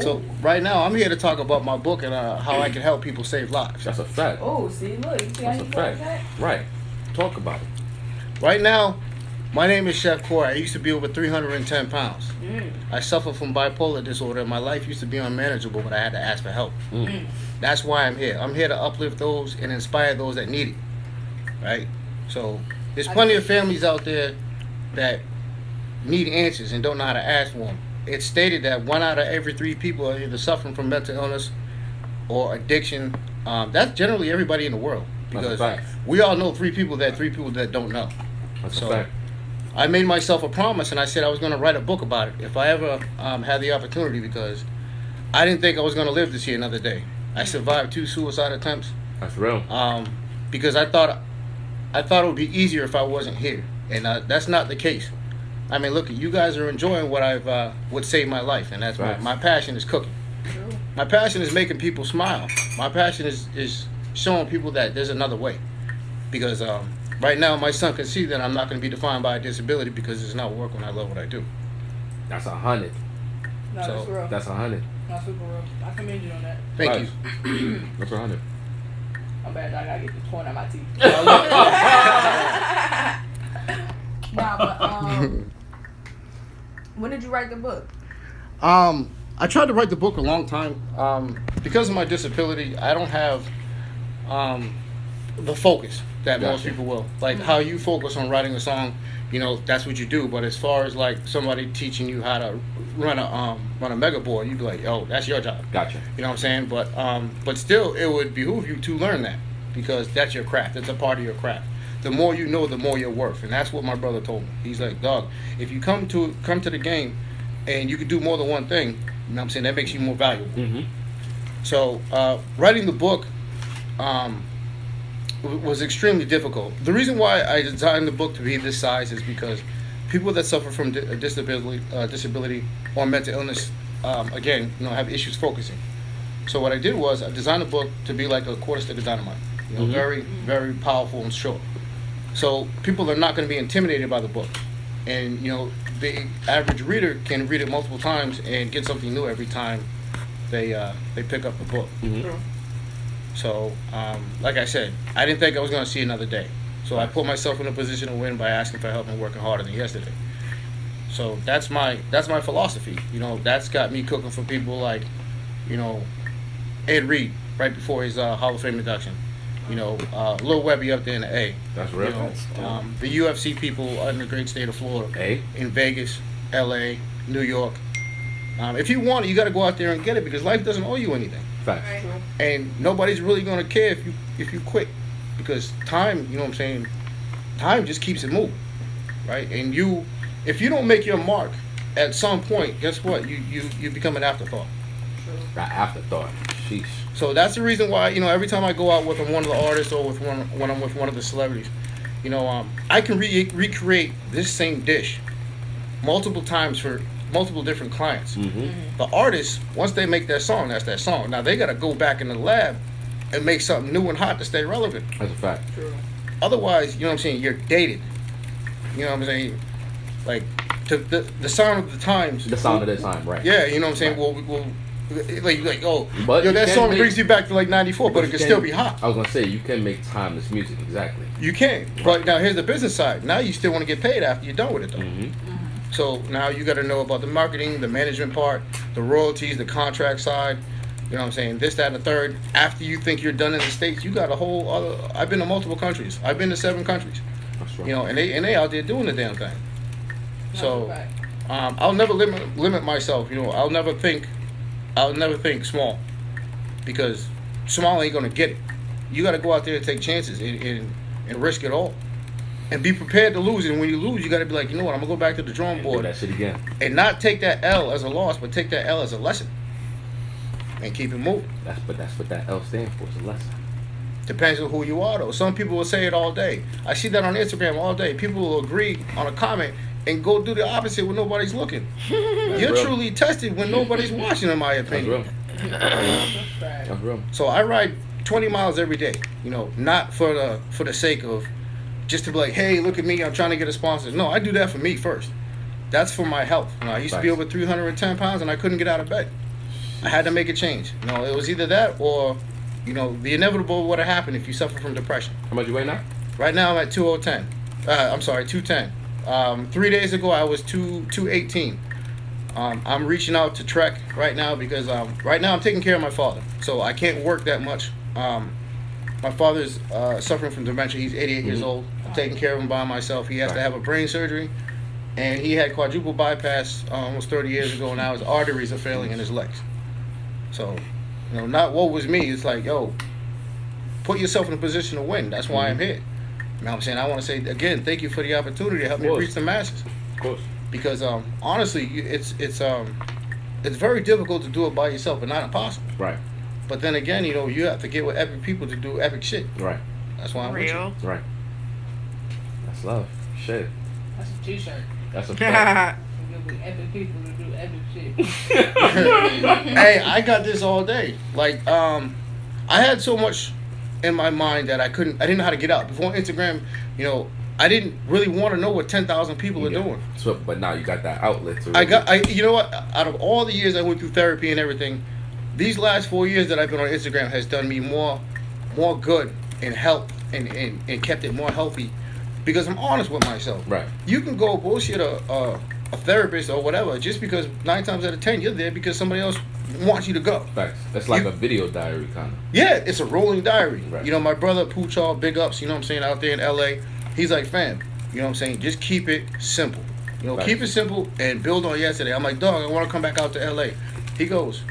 So right now, I'm here to talk about my book and how I can help people save lives. That's a fact. Oh, see, look, you see how That's a you like fact. that? Right. Talk about it. Right now, my name is Chef Corey. I used to be over 310 pounds. I suffer from bipolar disorder. My life used to be unmanageable, but I had to ask for help. That's why I'm here. I'm here to uplift those and inspire those that need it. Right? So there's plenty of families out there that need answers and don't know how to ask for them. It's stated that 1 out of every 3 people are either suffering from mental illness or addiction. That's generally everybody in the world, because we all know 3 people that don't know. That's a fact. I made myself a promise, and I said I was going to write a book about it if I ever had the opportunity, because I didn't think I was going to live to see another day. I survived 2 suicide attempts. That's real. Because I thought it would be easier if I wasn't here, and that's not the case. I mean, look, you guys are enjoying what saved my life, and that's my passion is cooking. True. My passion is making people smile. My passion is showing people that there's another way. Because right now, my son can see that I'm not going to be defined by a disability, because it's not work when I love what I do. That's 100. No, that's real. That's 100. That's super real. I commend you on that. Thank you. That's 100. I'm bad, dog. I gotta get the corn out my teeth. Nah, but when did you write the book? I tried to write the book a long time. Because of my disability, I don't have the focus that most people will. Like how you focus on writing a song, that's what you do. But as far as like somebody teaching you how to run a mega board, you'd be like, oh, that's your job. Gotcha. You know what I'm saying? But still, it would behoove you to learn that, because that's your craft. It's a part of your craft. The more you know, the more you're worth, and that's what my brother told me. He's like, dog, if you come to the game, and you can do more than one thing, you know what I'm saying, that makes you more valuable. So writing the book was extremely difficult. The reason why I designed the book to be this size is because people that suffer from disability or mental illness, again, have issues focusing. So what I did was I designed the book to be like a quarter stick of dynamite, very, very powerful and short. So people are not going to be intimidated by the book, and the average reader can read it multiple times and get something new every time they pick up the book. So, like I said, I didn't think I was going to see another day. So I put myself in a position to win by asking for help and working harder than yesterday. So that's my philosophy. That's got me cooking for people like, Ed Reed right before his Hall of Fame induction. Lil Webby up there in the A. That's real. The UFC people in the great state of Florida. In Vegas, LA, New York. If you want it, you got to go out there and get it, because life doesn't owe you anything. Fact. And nobody's really going to care if you quit, because time, time just keeps it moving, right? And if you don't make your mark at some point, guess what? You become an afterthought. That afterthought. Sheesh. So that's the reason why, every time I go out with one of the artists or when I'm with one of the celebrities, I can recreate this same dish multiple times for multiple different clients. The artists, once they make their song, that's their song. Now they got to go back in the lab and make something new and hot to stay relevant. That's a fact. True. Otherwise, you're dated. You know what I'm saying? Like the sound of the times. The sound of the time, right? Yeah, you know what I'm saying. Right. Well, oh, but that song brings you back to like '94, but it can still be hot. I was gonna say you can make timeless music, exactly. You can, but now here's the business side. Now you still want to get paid after you're done with it, though. So now you got to know about the marketing, the management part, the royalties, the contract side. You know what I'm saying? This, that, and the third. After you think you're done in the States, you got a whole other. I've been to multiple countries. I've been to 7 countries. That's right. And they out there doing the damn thing. So I'll never limit myself. I'll never think small, because small ain't gonna get it. You got to go out there and take chances and risk it all, and be prepared to lose. And when you lose, you got to be like, I'm gonna go back to the drawing board. Do that shit again. And not take that L as a loss, but take that L as a lesson, and keep it moving. That's what that L stands for. It's a lesson. Depends on who you are, though. Some people will say it all day. I see that on Instagram all day. People will agree on a comment and go do the opposite when nobody's looking. You're real. truly tested when nobody's watching, in my opinion. That's real. So I ride 20 miles every day. Not for the sake of just to be like, hey, look at me, I'm trying to get a sponsor. No, I do that for me first. That's for my health. I used to be over 310 pounds and I couldn't get out of bed. I had to make a change. You know, it was either that or, you know, the inevitable would have happened if you suffer from depression. How much you weigh now? Right now I'm at 210. I'm sorry, 210. 3 days ago I was 218. I'm reaching out to Trek right now because right now I'm taking care of my father, so I can't work that much. My father's suffering from dementia. He's 88 years old. I'm taking care of him by myself. He has to have a brain surgery, and he had quadruple bypass almost 30 years ago. Now his arteries are failing in his legs. So, you know, not woe was me. It's like, yo, put yourself in a position to win. That's why I'm here. You know what I'm saying? I want to say again, thank you for the opportunity to help me reach the masses. Of course. Because honestly, it's very difficult to do it by yourself, but not impossible. Right. But then again, you know, you have to get with epic people to do epic shit. Right. That's why I'm with you. Right. That's love. Shit. That's a t-shirt. That's a fact. Get with epic people to do epic shit. Hey, I got this all day. Like, I had so much in my mind that I didn't know how to get out. Before Instagram, you know, I didn't really want to know what 10,000 people are doing. So, but now you got that outlet to really... You know what? Out of all the years I went through therapy and everything, these last 4 years that I've been on Instagram has done me more good and help and kept it more healthy because I'm honest with myself. Right. You can go bullshit a therapist or whatever just because 9 times out of 10 you're there because somebody else wants you to go. Facts. That's like a video diary kind of. Yeah, it's a rolling diary. Right. You know, my brother Poochal, big ups, you know what I'm saying, out there in LA, he's like, fam, you know what I'm saying, just keep it simple. You know, keep it simple and build on yesterday. I'm like, dog, I want to come back out to LA. He goes,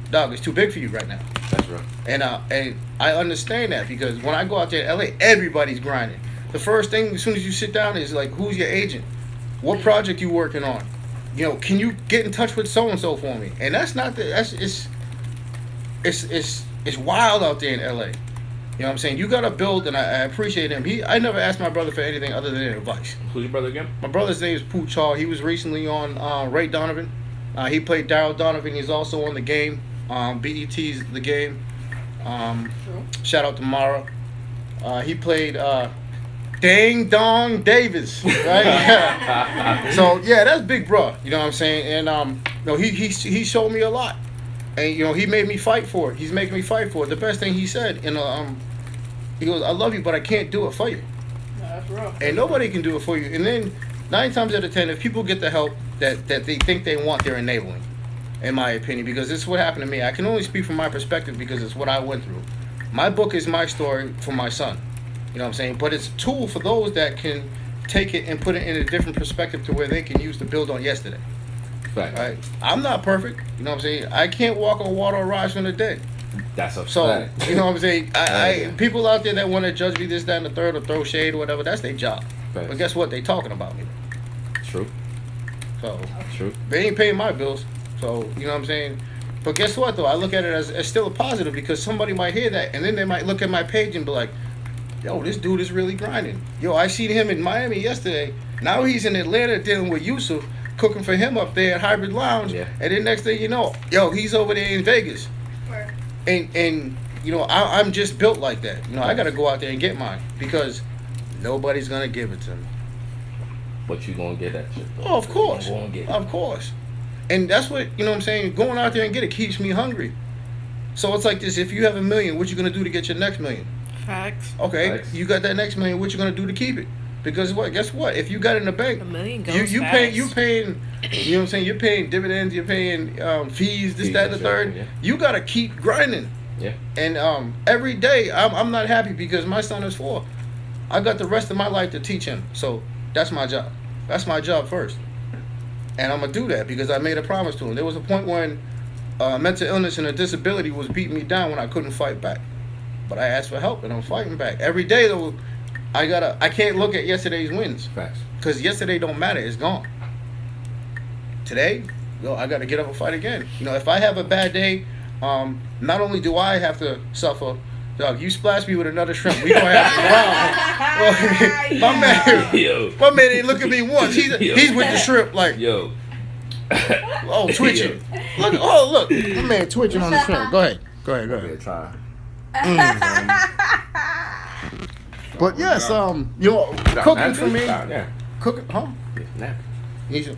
dog, it's too big for you right now. That's right. And I understand that because when I go out there in LA, everybody's grinding. The first thing as soon as you sit down is like, who's your agent? What project you working on? You know, can you get in touch with so and so for me? And that's not it's wild out there in LA. You know what I'm saying? You gotta build, and I appreciate him. I never asked my brother for anything other than advice. Who's your brother again? My brother's name is Poochal. He was recently on Ray Donovan. He played Daryl Donovan. He's also on The Game. BET's The Game. Shout out to Mara. He played Dang Dong Davis, right? So yeah, that's big bro. You know what I'm saying? And you know, he showed me a lot, and you know, he made me fight for it. He's making me fight for it. The best thing he said, and he goes, "I love you, but I can't do it for you." That's rough. And nobody can do it for you. And then 9 times out of 10, if people get the help that they think they want, they're enabling, in my opinion, because this is what happened to me. I can only speak from my perspective because it's what I went through. My book is my story for my son. You know what I'm saying? But it's a tool for those that can take it and put it in a different perspective to where they can use to build on yesterday. Fact. Right? I'm not perfect. You know what I'm saying? I can't walk on water or rise from the dead. That's a So, fact. you know what I'm saying? People out there that want to judge me this, that, and the third, or throw shade or whatever, that's their job. Facts. But guess what? They talking about me. True. So, True. they ain't paying my bills. So, you know what I'm saying? But guess what, though? I look at it as still a positive because somebody might hear that, and then they might look at my page and be like, yo, this dude is really grinding. Yo, I seen him in Miami yesterday. Now he's in Atlanta dealing with Yusuf, cooking for him up there at Hybrid Lounge. Yeah. And then next thing you know, yo, he's over there in Vegas. Word. And you know, I'm just built like that. You know, I got to go out there and get mine because nobody's going to give it to me. But you going to get that shit, though. Oh, of course. You gonna get it. Of course. And that's what, you know what I'm saying, going out there and get it keeps me hungry. So it's like this, if you have $1 million, what you going to do to get your next $1 million? Facts. Okay, Facts. you got that next $1 million. What you gonna do to keep it? Because what? Guess what? If you got it in the bank, $1 million goes you fast. paying. You know what I'm saying? You're paying dividends. You're paying fees. This, Fees that, and the and third. shit, yeah. You gotta keep grinding. Yeah. And every day, I'm not happy because my son is 4. I got the rest of my life to teach him. So that's my job. That's my job first. And I'm gonna do that because I made a promise to him. There was a point when mental illness and a disability was beating me down when I couldn't fight back. But I asked for help and I'm fighting back. Every day though, I can't look at yesterday's wins. Facts. Because yesterday don't matter, it's gone. Today, yo, I gotta get up and fight again. You know, if I have a bad day, not only do I have to suffer, dog, you splash me with another shrimp, we gonna have to wow. My man ain't look at me once. He's with the shrimp like, Yo. oh, twitching. Look, my man twitching on the shrimp. Go ahead. Yeah, try. But yes, you know, cooking for me. Yeah. Cooking, huh? Yeah, nah. He's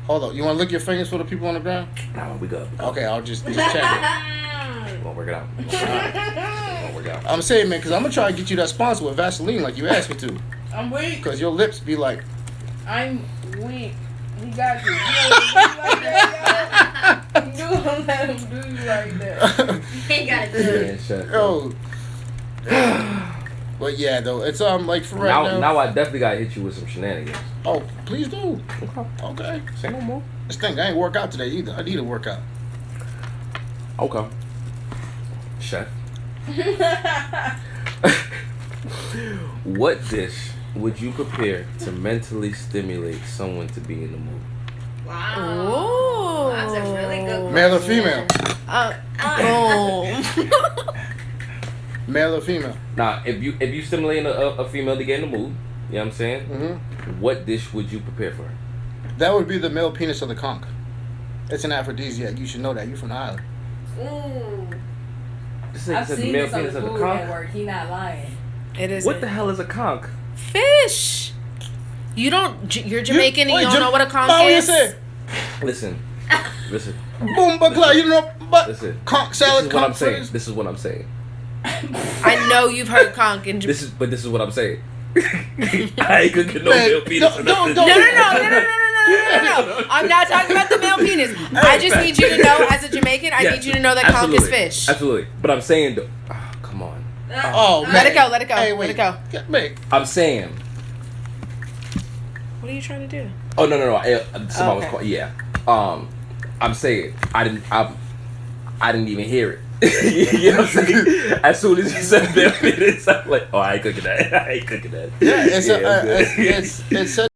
Hold on. You want to lick your fingers for the people on the ground? Nah, we good. Okay, I'll just check it. We're gonna work it out. We're gonna work it out. I'm saying, man, because I'm gonna try to get you that sponsor with Vaseline like you asked me to. I'm weak. Because your lips be like. I'm weak. He got you. You don't let him do you like that, yo. You don't let him do you like that. He got it. Yeah, shut Yo. But yeah, though, it's like for right now. Now I definitely gotta hit you with some shenanigans. Oh, please do. Okay. Okay. Say no more. This thing, I ain't work out today either. I need to work out. Okay. Chef. What dish would you prepare to mentally stimulate someone to be in the mood? Wow. Ooh. That's a really good question. Male or female? Boom. Male or female? Now, if you stimulating a female to get in the mood, you know what I'm saying? Mm-hmm. What dish would you prepare for her? That would be the male penis of the conch. It's an aphrodisiac. You should know that. You from the island. Ooh. This I've nigga said the seen male this on penis the of the Food conch. Network. He not lying. It is. What the hell is a conch? Fish. You don't. You're Jamaican and you don't know what a conch What you is. say? Listen. Boom, bakla. You know, but Listen. conch This salad, is what I'm conch saying. fries. This is what I'm saying. I know you've heard conch in Jamaica. This is what I'm saying. I ain't gonna get no Man, male penis or don't- nothing. No. I'm not talking about the male penis. I just need you to know, as a Jamaican, I need you to know that conch is fish. Absolutely. But I'm saying, though, come on. Oh, man. Let it go. Let it go. Hey, Let wait. it go. Wait. I'm saying. What are you trying to do? Oh no. Somebody was Okay. calling. Yeah. I'm saying I didn't even hear it. You know what I'm saying? As soon as you said male penis, I'm like, oh, I ain't cooking that. Yeah, it's I'm good. it's